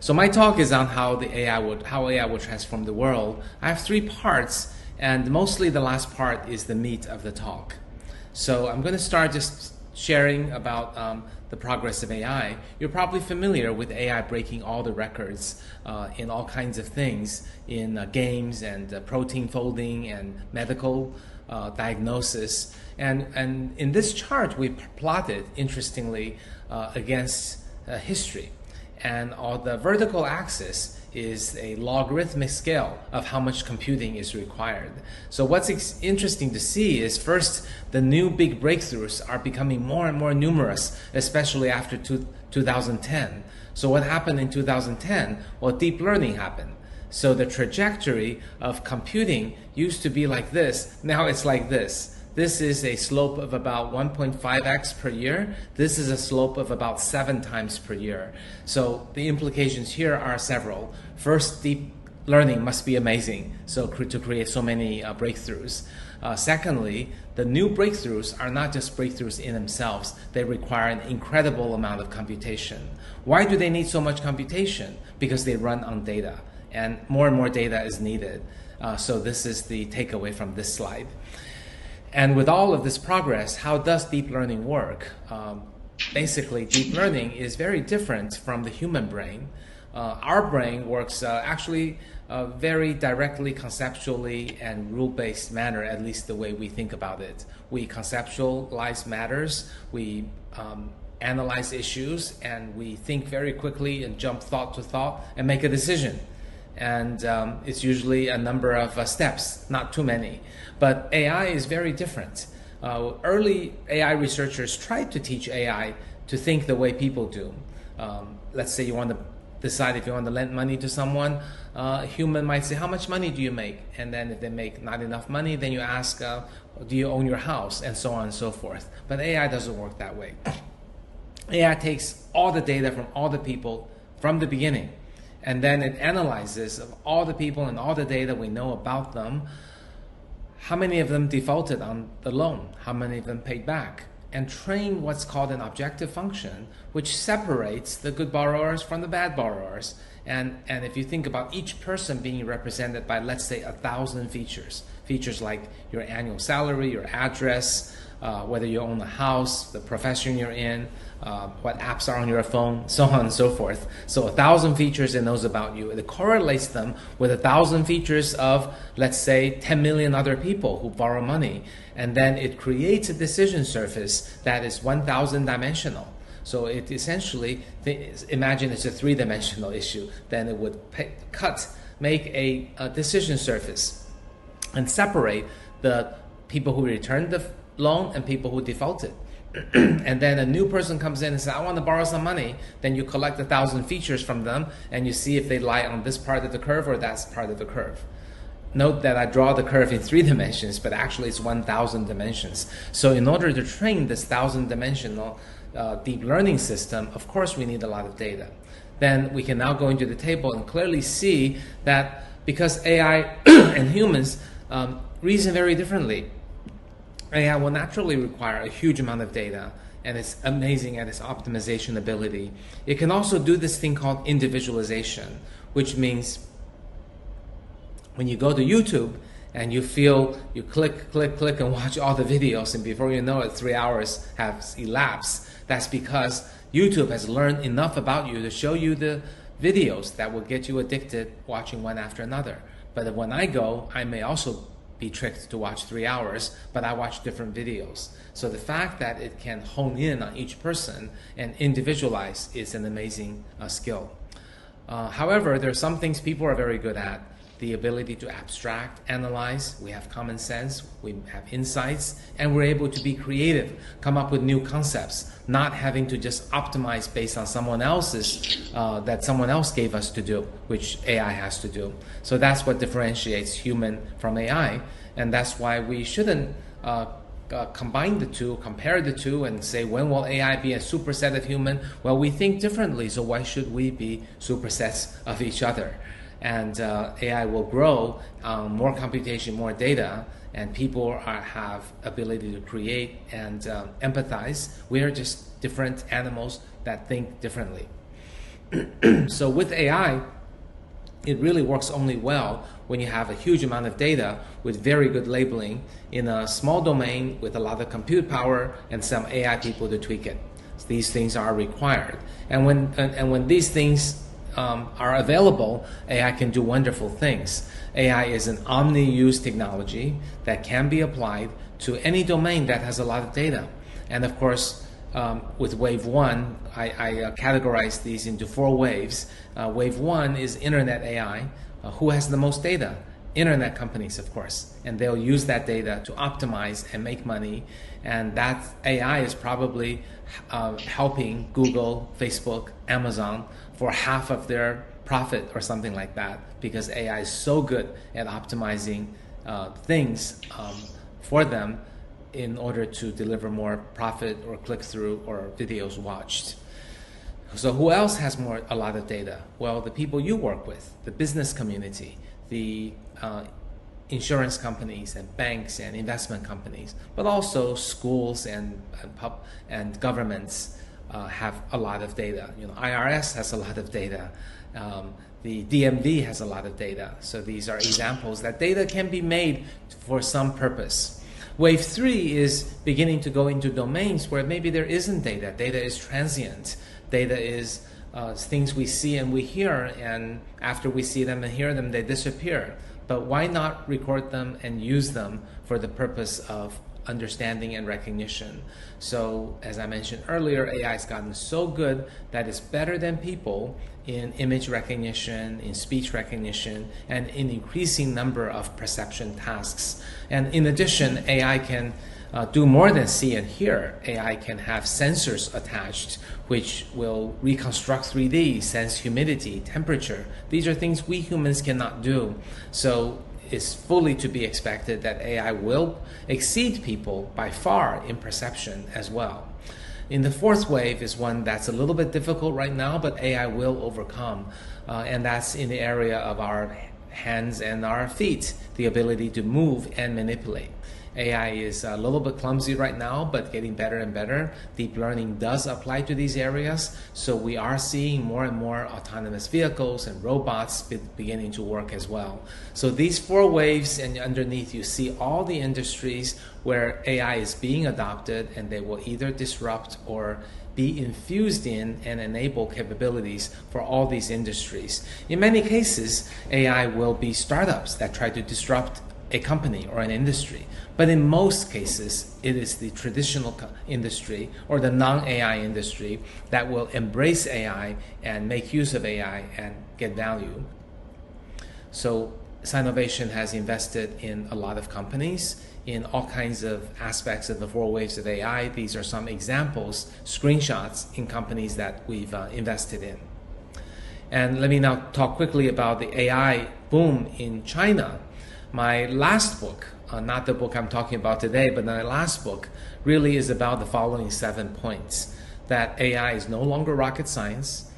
So my talk is on how AI will transform the world. I have 3 parts, and mostly the last part is the meat of the talk. So I'm going to start just sharing about the progress of AI. You're probably familiar with AI breaking all the records in all kinds of things, in games and protein folding and medical diagnosis. And in this chart, we plotted, interestingly, against history. And on the vertical axis is a logarithmic scale of how much computing is required. So what's interesting to see is, first, the new big breakthroughs are becoming more and more numerous, especially after 2010. So what happened in 2010? Well, deep learning happened. So the trajectory of computing used to be like this. Now it's like this. This is a slope of about 1.5x per year. This is a slope of about 7 times per year. So the implications here are several. First, deep learning must be amazing to create so many breakthroughs. Secondly, the new breakthroughs are not just breakthroughs in themselves. They require an incredible amount of computation. Why do they need so much computation? Because they run on data, and more data is needed. So this is the takeaway from this slide. And with all of this progress, how does deep learning work? Basically, deep learning is very different from the human brain. Our brain works actually very directly, conceptually, and rule-based manner, at least the way we think about it. We conceptualize matters, we analyze issues, and we think very quickly and jump thought to thought and make a decision. And it's usually a number of steps, not too many. But AI is very different. Early AI researchers tried to teach AI to think the way people do. Let's say you want to decide if you want to lend money to someone. A human might say, how much money do you make? And then if they make not enough money, then you ask, do you own your house? And so on and so forth. But AI doesn't work that way. AI takes all the data from all the people from the beginning, and then it analyzes of all the people and all the data we know about them, how many of them defaulted on the loan, how many of them paid back, and train what's called an objective function, which separates the good borrowers from the bad borrowers. And if you think about each person being represented by, let's say, 1,000 features like your annual salary, your address, whether you own a house, the profession you're in, what apps are on your phone, so on and so forth. So 1,000 features it knows about you. It correlates them with 1,000 features of, let's say, 10 million other people who borrow money. And then it creates a decision surface that is 1,000 dimensional. So it essentially, imagine it's a 3-dimensional issue. Then it would make a decision surface and separate the people who returned the loan and people who defaulted. And then a new person comes in and says, I want to borrow some money. Then you collect 1,000 features from them and you see if they lie on this part of the curve or that part of the curve. Note that I draw the curve in 3 dimensions, but actually it's 1,000 dimensions. So in order to train this 1,000-dimensional deep learning system, of course we need a lot of data. Then we can now go into the table and clearly see that because AI and humans reason very differently, AI will naturally require a huge amount of data, and it's amazing at its optimization ability. It can also do this thing called individualization, which means when you go to YouTube and you click and watch all the videos, and before you know it, 3 hours have elapsed. That's because YouTube has learned enough about you to show you the videos that will get you addicted watching one after another. But when I go, I may also be tricked to watch 3 hours, but I watch different videos. So the fact that it can hone in on each person and individualize is an amazing skill. However, there are some things people are very good at. The ability to abstract, analyze, we have common sense, we have insights, and we're able to be creative, come up with new concepts, not having to just optimize based on someone else's, that someone else gave us to do, which AI has to do. So that's what differentiates human from AI, and that's why we shouldn't combine the two, compare the two, and say, when will AI be a superset of human? Well, we think differently, so why should we be supersets of each other? And AI will grow, more computation, more data, and people have ability to create and empathize. We are just different animals that think differently. So with AI, it really works only well when you have a huge amount of data with very good labeling in a small domain with a lot of compute power and some AI people to tweak it. So these things are required. And when these things are available, AI can do wonderful things. AI is an omni-use technology that can be applied to any domain that has a lot of data. And of course, with wave one, I categorize these into 4 waves. Wave one is internet AI. Who has the most data? Internet companies, of course. And they'll use that data to optimize and make money. And that AI is probably helping Google, Facebook, Amazon for half of their profit or something like that, because AI is so good at optimizing things for them in order to deliver more profit or click-through or videos watched. So who else has a lot of data? Well, the people you work with, the business community, the insurance companies and banks and investment companies, but also schools and governments have a lot of data. IRS has a lot of data. The DMV has a lot of data. So these are examples that data can be made for some purpose. Wave 3 is beginning to go into domains where maybe there isn't data. Data is transient. Data is things we see and we hear, and after we see them and hear them, they disappear. But why not record them and use them for the purpose of understanding and recognition? So, as I mentioned earlier, AI has gotten so good that it's better than people in image recognition, in speech recognition, and in increasing number of perception tasks. And in addition, AI can do more than see and hear. AI can have sensors attached, which will reconstruct 3D, sense humidity, temperature. These are things we humans cannot do. So it's fully to be expected that AI will exceed people by far in perception as well. In the 4th wave is one that's a little bit difficult right now, but AI will overcome, and that's in the area of our hands and our feet, the ability to move and manipulate. AI is a little bit clumsy right now, but getting better and better. Deep learning does apply to these areas, so we are seeing more and more autonomous vehicles and robots beginning to work as well. So these 4 waves, and underneath you see all the industries where AI is being adopted, and they will either disrupt or be infused in and enable capabilities for all these industries. In many cases, AI will be startups that try to disrupt a company or an industry. But in most cases, it is the traditional industry or the non-AI industry that will embrace AI and make use of AI and get value. So Sinovation has invested in a lot of companies in all kinds of aspects of the 4 waves of AI. These are some examples, screenshots in companies that we've invested in. And let me now talk quickly about the AI boom in China. My last book, not the book I'm talking about today, but my last book really is about the following 7 points. That AI is no longer rocket science.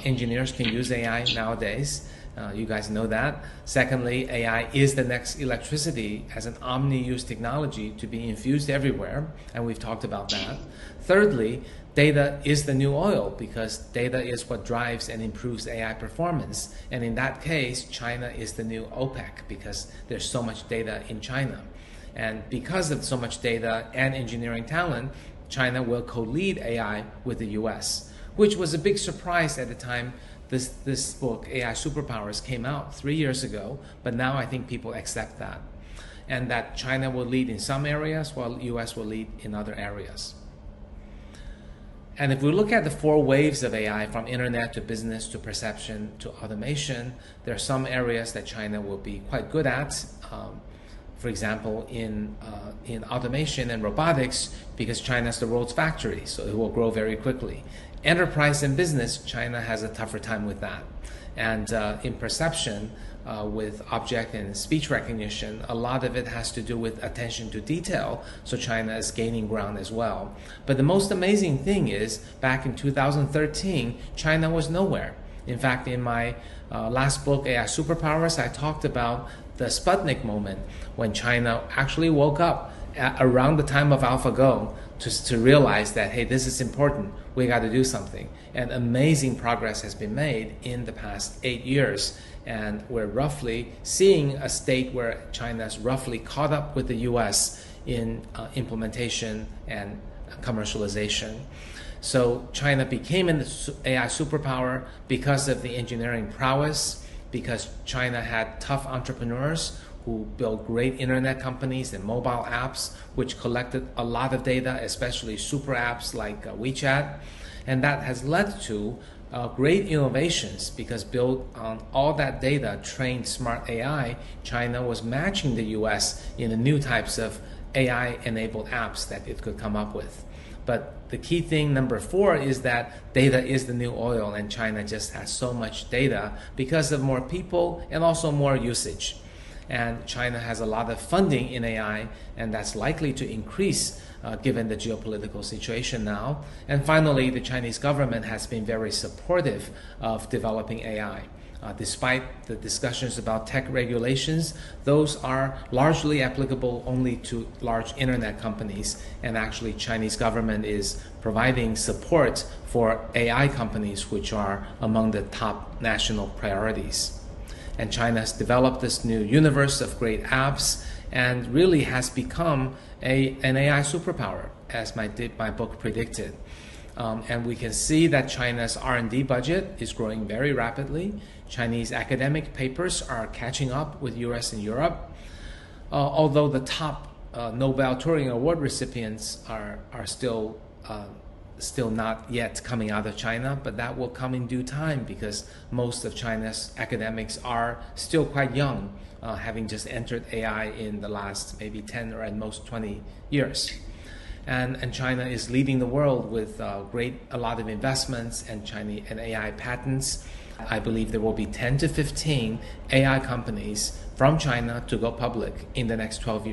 Engineers can use AI nowadays. You guys know that. Secondly, AI is the next electricity as an omni-use technology to be infused everywhere, and we've talked about that. Thirdly, data is the new oil because data is what drives and improves AI performance. And in that case, China is the new OPEC because there's so much data in China. And because of so much data and engineering talent, China will co-lead AI with the US, which was a big surprise at the time this book, AI Superpowers, came out 3 years ago, but now I think people accept that. And that China will lead in some areas while the US will lead in other areas. And if we look at the 4 waves of AI, from internet to business to perception to automation, there are some areas that China will be quite good at. For example, in automation and robotics, because China is the world's factory, so it will grow very quickly. Enterprise and business, China has a tougher time with that. And in perception, with object and speech recognition, a lot of it has to do with attention to detail, so China is gaining ground as well. But the most amazing thing is, back in 2013, China was nowhere. In fact, in my last book, AI Superpowers, I talked about the Sputnik moment, when China actually woke up around the time of AlphaGo to realize that, hey, this is important, we got to do something. And amazing progress has been made in the past 8 years. And we're roughly seeing a state where China's roughly caught up with the US in implementation and commercialization. So China became an AI superpower because of the engineering prowess, because China had tough entrepreneurs who built great internet companies and mobile apps, which collected a lot of data, especially super apps like WeChat. And that has led to great innovations, because built on all that data, trained smart AI, China was matching the US in the new types of AI-enabled apps that it could come up with. But the key thing, number 4, is that data is the new oil, and China just has so much data because of more people and also more usage. And China has a lot of funding in AI, and that's likely to increase given the geopolitical situation now. And finally, the Chinese government has been very supportive of developing AI. Despite the discussions about tech regulations, those are largely applicable only to large internet companies, and actually Chinese government is providing support for AI companies, which are among the top national priorities. And China has developed this new universe of great apps and really has become an AI superpower, as my book predicted. And we can see that China's R&D budget is growing very rapidly. Chinese academic papers are catching up with US and Europe. Although the top Nobel Turing Award recipients are still not yet coming out of China, but that will come in due time, because most of China's academics are still quite young, having just entered AI in the last maybe 10 or at most 20 years. And China is leading the world with a lot of investments and AI patents. I believe there will be 10 to 15 AI companies from China to go public in the next 12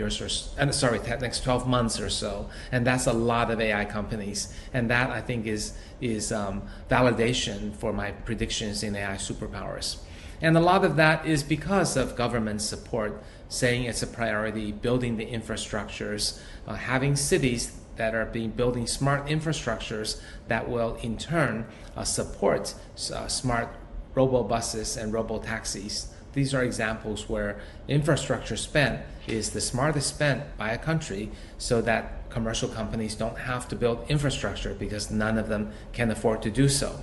months or so. And that's a lot of AI companies. And that, I think, is validation for my predictions in AI superpowers. And a lot of that is because of government support, saying it's a priority, building the infrastructures, having cities that are building smart infrastructures that will in turn support smart robo-buses and robo-taxis. These are examples where infrastructure spent is the smartest spent by a country, so that commercial companies don't have to build infrastructure because none of them can afford to do so.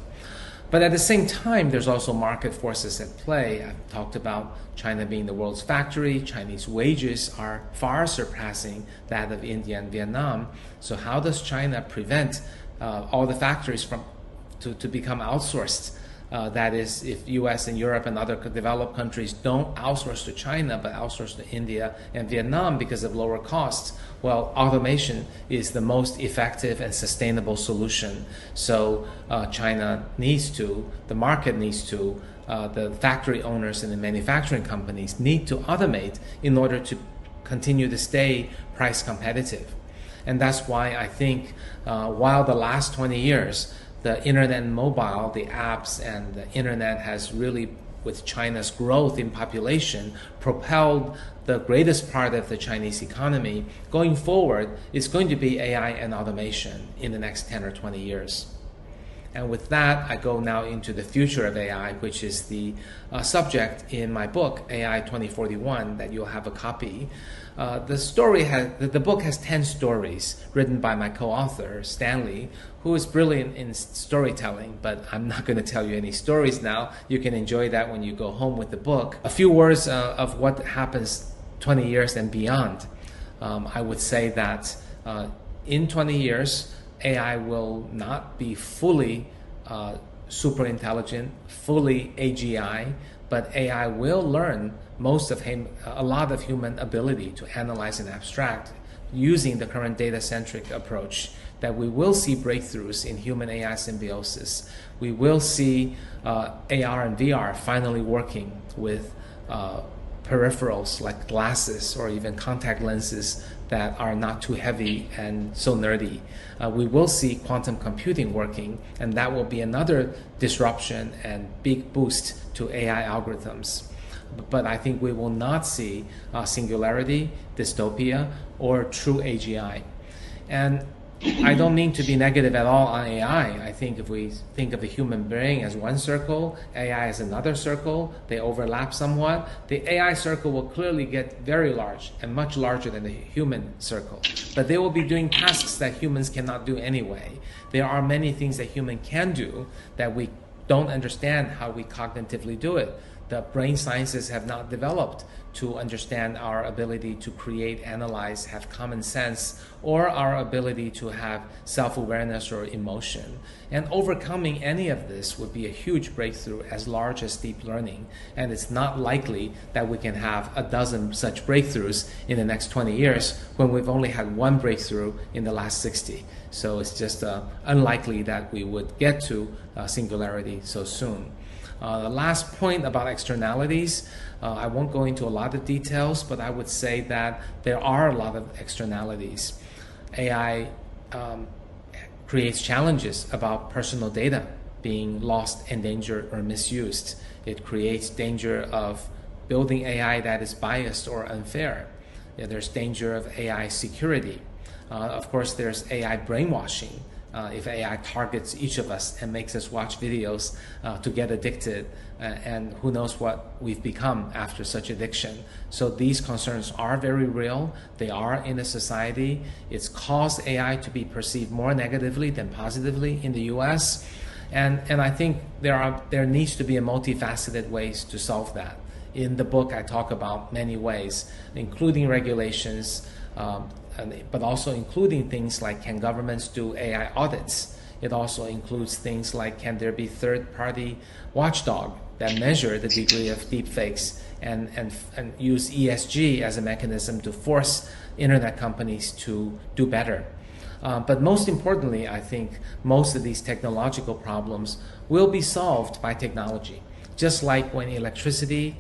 But at the same time, there's also market forces at play. I've talked about China being the world's factory. Chinese wages are far surpassing that of India and Vietnam. So how does China prevent all the factories to become outsourced? That is, if US and Europe and other developed countries don't outsource to China, but outsource to India and Vietnam because of lower costs, well, automation is the most effective and sustainable solution. So China needs to, the market needs to, the factory owners and the manufacturing companies need to automate in order to continue to stay price competitive. And that's why I think while the last 20 years, the internet and mobile, the apps and the internet has really, with China's growth in population, propelled the greatest part of the Chinese economy. Going forward, it's going to be AI and automation in the next 10 or 20 years. And with that, I go now into the future of AI, which is the subject in my book, AI 2041, that you'll have a copy. The book has 10 stories written by my co-author, Stanley, who is brilliant in storytelling, but I'm not going to tell you any stories now. You can enjoy that when you go home with the book. A few words of what happens 20 years and beyond. I would say that in 20 years, AI will not be fully super intelligent, fully AGI, but AI will learn a lot of human ability to analyze and abstract using the current data-centric approach. That we will see breakthroughs in human AI symbiosis. We will see AR and VR finally working with peripherals like glasses or even contact lenses that are not too heavy and so nerdy. We will see quantum computing working, and that will be another disruption and big boost to AI algorithms. but I think we will not see singularity, dystopia, or true AGI. And I don't mean to be negative at all on AI. I think if we think of the human brain as one circle, AI as another circle, they overlap somewhat. The AI circle will clearly get very large and much larger than the human circle. But they will be doing tasks that humans cannot do anyway. There are many things that humans can do that we don't understand how we cognitively do it. The brain sciences have not developed to understand our ability to create, analyze, have common sense, or our ability to have self-awareness or emotion. And overcoming any of this would be a huge breakthrough as large as deep learning. And it's not likely that we can have a dozen such breakthroughs in the next 20 years when we've only had one breakthrough in the last 60. So it's just unlikely that we would get to singularity so soon. The last point about externalities, I won't go into a lot of details, but I would say that there are a lot of externalities. AI creates challenges about personal data being lost, endangered, or misused. It creates danger of building AI that is biased or unfair. There's danger of AI security. Of course, there's AI brainwashing. If AI targets each of us and makes us watch videos to get addicted, and who knows what we've become after such addiction. So these concerns are very real. They are in a society. It's caused AI to be perceived more negatively than positively in the US. And I think there needs to be a multifaceted ways to solve that. In the book, I talk about many ways, including regulations, but also including things like, can governments do AI audits? It also includes things like, can there be third-party watchdog that measure the degree of deepfakes and use ESG as a mechanism to force internet companies to do better? But most importantly, I think most of these technological problems will be solved by technology. Just like when electricity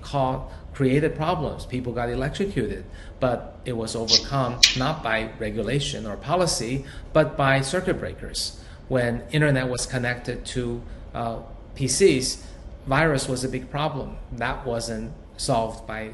created problems, people got electrocuted, but it was overcome not by regulation or policy, but by circuit breakers. When internet was connected to PCs, virus was a big problem. That wasn't solved by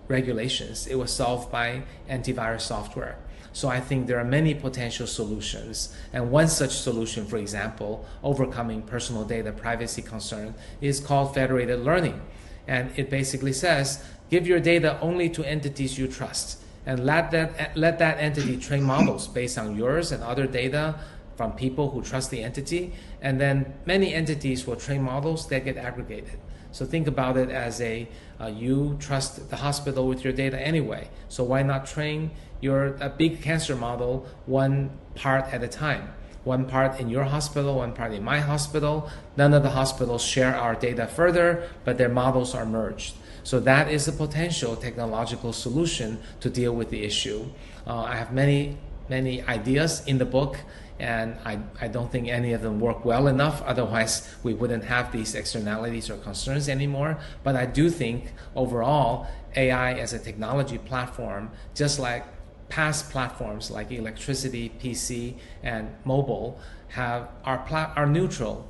regulations. It was solved by antivirus software. So I think there are many potential solutions. And one such solution, for example, overcoming personal data privacy concern, is called federated learning. And it basically says, give your data only to entities you trust, and let that entity train models based on yours and other data from people who trust the entity. And then many entities will train models that get aggregated. So think about it as you trust the hospital with your data anyway. So why not train a big cancer model one part at a time? One part in your hospital, one part in my hospital. None of the hospitals share our data further, but their models are merged. So that is a potential technological solution to deal with the issue. I have many ideas in the book, and I don't think any of them work well enough. Otherwise, we wouldn't have these externalities or concerns anymore. But I do think overall, AI as a technology platform, just like past platforms like electricity, PC, and mobile, are neutral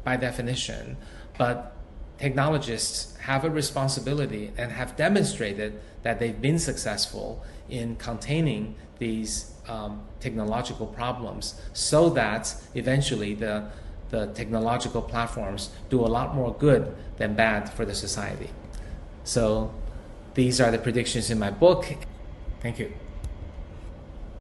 by definition. But technologists have a responsibility and have demonstrated that they've been successful in containing these technological problems, so that eventually the technological platforms do a lot more good than bad for the society. So these are the predictions in my book. Thank you.